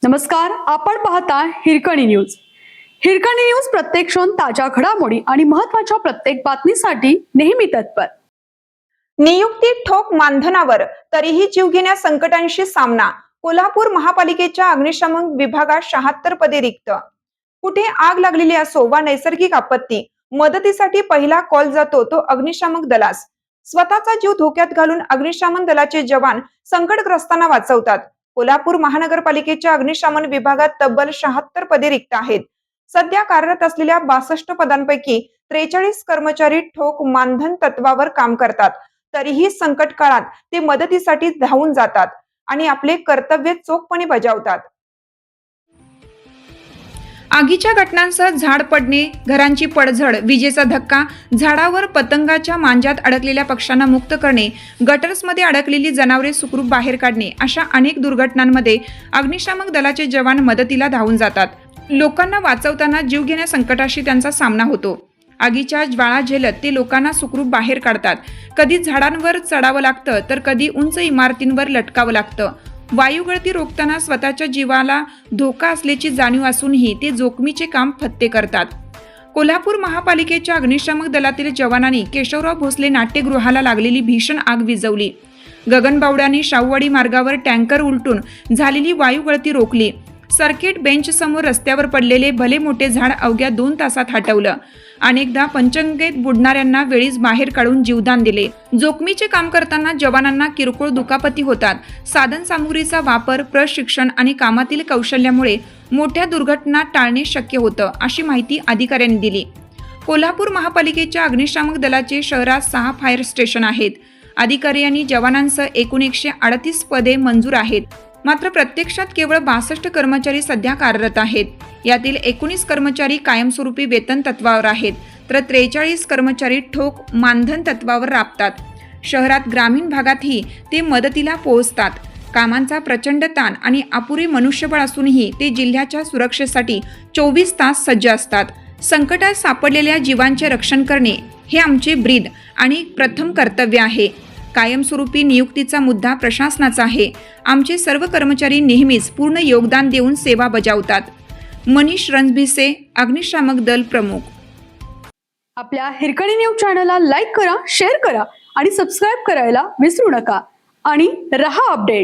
नमस्कार, आपण पाहता हिरकणी न्यूज. हिरकणी न्यूज प्रत्येक क्षण ताज्या घडामोडी आणि महत्त्वाच्या प्रत्येक बातमीसाठी नेहमी तत्पर. नियुक्ती ठोक मानधनावर तरीही जीवघेण्या संकटांशी सामना. कोल्हापूर महापालिकेच्या अग्निशमन विभागात 76 पदे रिक्त. कुठे आग लागलेली असो वा नैसर्गिक आपत्ती, मदतीसाठी पहिला कॉल जातो तो अग्निशामक दलास. स्वतःचा जीव धोक्यात घालून अग्निशमन दलाचे जवान संकटग्रस्तांना वाचवतात. कोल्हापूर महानगरपालिकेच्या अग्निशमन विभागात तब्बल 76 पदे रिक्त आहेत. सध्या कार्यरत असलेल्या 62 पदांपैकी 43 कर्मचारी ठोक मानधन तत्वावर काम करतात. तरीही संकट काळात ते मदतीसाठी धावून जातात आणि आपले कर्तव्य चोखपणे बजावतात. आगीच्या घटनांसह झाड पडणे, घरांची पडझड, विजेचा धक्का, झाडावर पतंगाच्या मांजात अडकलेल्या पक्ष्यांना मुक्त करणे, गटर्समध्ये अडकलेली जनावरे सुखरूप बाहेर काढणे, अशा अनेक दुर्घटनांमध्ये अग्निशामक दलाचे जवान मदतीला धावून जातात. लोकांना वाचवताना जीवघेण्या संकटाशी त्यांचा सामना होतो. आगीच्या ज्वाळा झेलत ते लोकांना सुखरूप बाहेर काढतात. कधी झाडांवर चढावं लागतं तर कधी उंच इमारतींवर लटकावं लागतं. वायुगळती रोखताना स्वतःच्या जीवाला धोका असल्याची जाणीव असूनही ते जोखमीचे काम फत्ते करतात. कोल्हापूर महापालिकेच्या अग्निशामक दलातील जवानांनी केशवराव भोसले नाट्यगृहाला लागलेली भीषण आग विझवली. गगनबावड्याने शाहूवाडी मार्गावर टँकर उलटून झालेली वायुगळती रोखली. सर्किट बेंच समोर रस्त्यावर पडलेले भले मोठे झाड अवघ्या 2 तासात हटवलं. अनेकदा पंचगंगेत बुडणाऱ्यांना वेळीच बाहेर काढून जीवदान दिले. जोखमीचे काम करताना जवानांना किरकोळ दुखापती होतात. साधनसामुग्रीचा वापर, प्रशिक्षण आणि कामातील कौशल्यामुळे मोठ्या दुर्घटना टाळणे शक्य होतं, अशी माहिती अधिकाऱ्यांनी दिली. कोल्हापूर महापालिकेच्या अग्निशामक दलाचे शहरात 6 फायर स्टेशन आहेत. अधिकारी आणि जवानांसह एकूण 138 पदे मंजूर आहेत. मात्र प्रत्यक्षात केवळ 62 कर्मचारी सध्या कार्यरत आहेत. यातील 19 कर्मचारी कायमस्वरूपी वेतन तत्वावर आहेत, तर 43 कर्मचारी ठोक मानधन तत्वावर राबतात. शहरात ग्रामीण भागातही ते मदतीला पोहोचतात. कामांचा प्रचंड ताण आणि अपुरी मनुष्यबळ असूनही ते जिल्ह्याच्या सुरक्षेसाठी 24 तास सज्ज असतात. संकटात सापडलेल्या जीवांचे रक्षण करणे हे आमचे ब्रीद आणि प्रथम कर्तव्य आहे. कायमस्वरूपी नियुक्तीचा मुद्दा प्रशासनाचा आहे. आमचे सर्व कर्मचारी नेहमीच पूर्ण योगदान देऊन सेवा बजावतात. मनीष रणभिसे, अग्निशामक दल प्रमुख. आपल्या हिरकणी न्यूज चॅनलला लाईक करा, शेअर करा आणि सबस्क्राईब करायला विसरू नका. आणि रहा अपडेट.